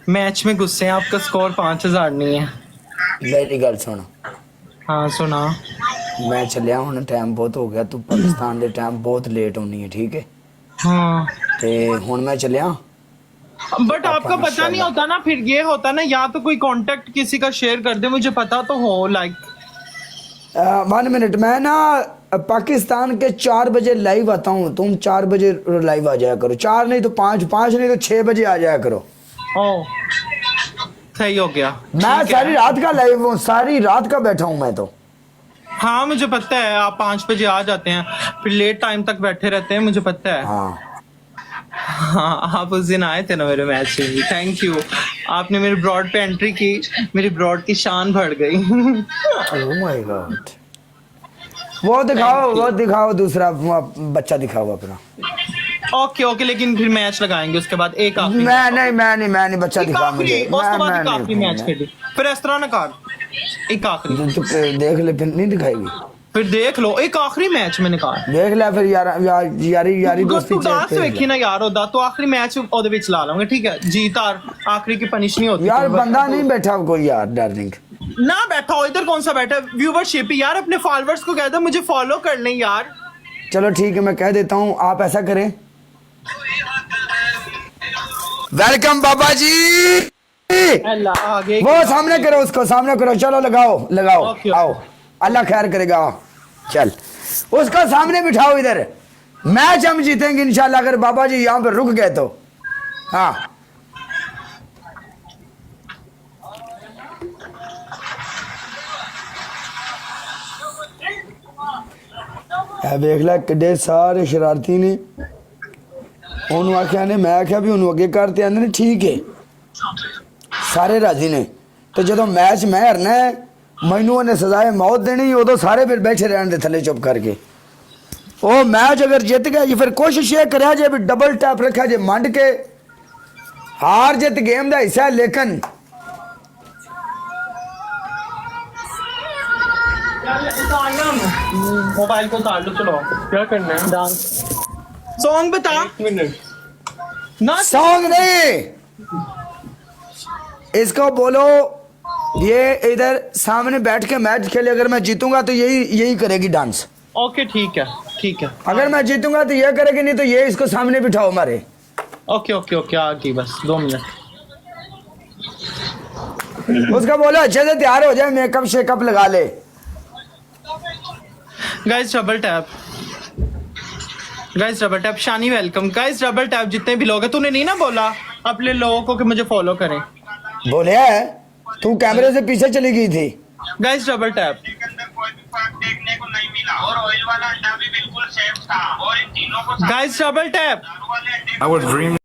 Match में गुस्से हैं, आपका स्कोर 5000 नहीं है। मेरी गल सुन, हाँ सुना। मैं चलिया हुण, टाइम बहुत हो गया, तू पाकिस्तान दे टाइम बहुत लेट होनी है, ठीक है? हाँ ते हुण मैं चलिया। बट आपका पता नहीं होता ना, फिर ये होता ना, या तो कोई कांटेक्ट किसी का शेयर कर दे, मुझे पता तो हो। लाइक 1 मिनट, मैं ना पाकिस्तान के 4 बजे लाइव आता हूँ, तुम 4 बजे लाइव आ जाया करो। 4 नहीं तो 5, 5 नहीं तो 6 बजे आ जाया करो। ओ सही हो गया। मैं सारी रात का लाइव हूँ, सारी रात का बैठा हूँ मैं तो। हाँ मुझे पता है, आप 5 बजे आ जाते हैं, फिर लेट टाइम तक बैठे रहते हैं, मुझे पता है। हाँ हाँ आप उस दिन आए थे ना मेरे मैच में भी, थैंक यू। आपने मेरे ब्रॉड पे एंट्री की, मेरी ब्रॉड की शान बढ़ गई। Oh my God. वो दिखाओ दूसरा बच्चा दिखाओ अपना। ओके ओके, लेकिन फिर मैच लगाएंगे उसके बाद एक आखिरी। मैं नहीं बच्चा दिखा मुझे। उसके बाद एक आखिरी मैच खेली, फिर इस तरह ना कर, एक आखिरी तू देख ले, फिर नहीं दिखाएगी? फिर देख लो, एक आखिरी मैच मैंने कहा देख ले फिर यारी दोस्ती डांस देखी ना यार, होता तो आखिरी मैच ओदे विच ला लूंगा, ठीक है? जीत हार आखिरी की पनिश नहीं होती यार। बंदा नहीं बैठा कोई यार, डार्लिंग ना बैठा हो इधर, कौन सा बैठा? व्यूवरशिप यार, अपने फॉलोअर्स को कह दो मुझे फॉलो कर लें यार। चलो ठीक है, मैं कह देता हूँ, आप ऐसा करें। वेलकम बाबा जी। आगे वो सामने करो, उसको सामने करो। चलो लगाओ ओके, आओ, अल्लाह खैर करेगा। चल उसको सामने बिठाओ इधर। मैच हम जीतेंगे इंशाल्लाह, अगर बाबा जी यहाँ पे रुक गए तो। हाँ देख ला किड्डे सारे शरारती ने। उन्होंने आख्या ने, मैं आख्या भी उन्होंने अगे करते आंदे ने, ठीक है सारे राजी ने। तो जो मैच मैं हरना है, मैनू ने सजाए मौत देनी, उदो सारे फिर बैठे रहने दे थले चुप करके। वो मैच अगर जित गया जी, फिर कोशिश ये करा जे भी डबल टैप रखा जे मंड के। हार जित गेम का हिस्सा है, लेकिन मोबाइल को उतार लो। चलो क्या करना है? डांस सॉन्ग बता। 1 मिनट ना, सॉन्ग नहीं, इसको बोलो ये इधर सामने बैठ के मैच खेले। अगर मैं जीतूंगा तो यही करेगी डांस। ओके ठीक है ठीक है। अगर मैं जीतूंगा तो ये करेगी, नहीं तो ये इसको सामने बिठाओ हमारे। ओके ओके ओके, आ गई बस 2 मिनट। उसका बोलो अच्छे से तैयार हो जाए, मेकअप शेकअप लगा ले। Guys double tap, guys double tap. Shani welcome. Guys double tap, जितने भी लोग हैं। तूने नहीं ना बोला अपने लोगों को कि मुझे फॉलो करें? बोले है, तू कैमरे से पीछे चली गई थी। Guys double tap. देखने को नहीं मिला और ऑयल वाला अंडा भी बिल्कुल सेफ था और इन तीनों को guys double tap. I was dreaming